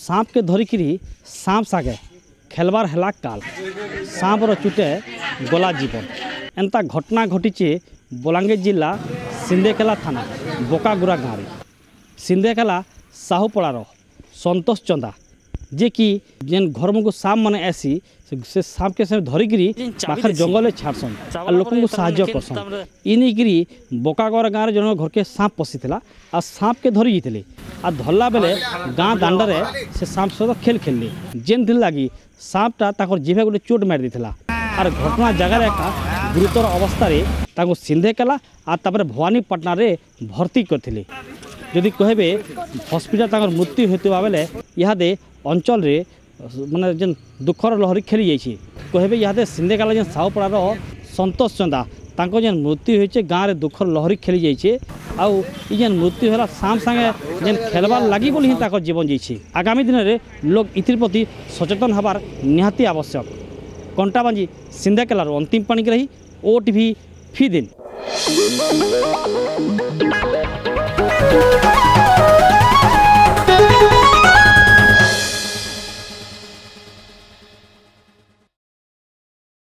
सांप के धरिकी सांप सागे खेलबार हेला काल सांपर चुटे गला जीवन एंता घटना घटीचे बलांगीर जिला सिंदेकेला थाना बोकागुरा गाँव में सिंदेकेला साहुपड़ार संतोष चंदा जे कि जेन घर को सांप मैंने ऐसी से सांप के समय धरिकी पाखर जंगल छाड़सन और लोक को साहाଯ୍य करसन इनिकी बोकागुरा गाँव में जन घर के सांप पशिला आ सांप के धरी जाते आ धरला बेले गाँ दांडे से सांप सहित खेल खेलले जेन लगी सांपटा ताकर जीभे गोटे चोट मारी देला और घटना जगार एका गुरुतर अवस्था सिंदेकेला और भवानीपाटना रे भर्ती करथिले जदि कहबे हॉस्पिटल ताकर मृत्यु होता बेले इहादे अंचल रे माने जेन दुखर लहरी खेली जाइए कहबे इहादे सिंदेकेला जेन साहुपड़ार संतोष चंदा तांको जेन मृत्यु होइछे गाँव रे दुखर लहरी खेली जाइए आउ जेन मृत्यु होला सांप संगे जेन खेलबार लगी बोली ताकर जीवन जाइए आगामी दिन में लोग इतिर प्रति सचेतन हबार निहाती आवश्यक। कंटाबांजी सिंदेकेलार अंतिम पाणिक रही OTV फी दिन।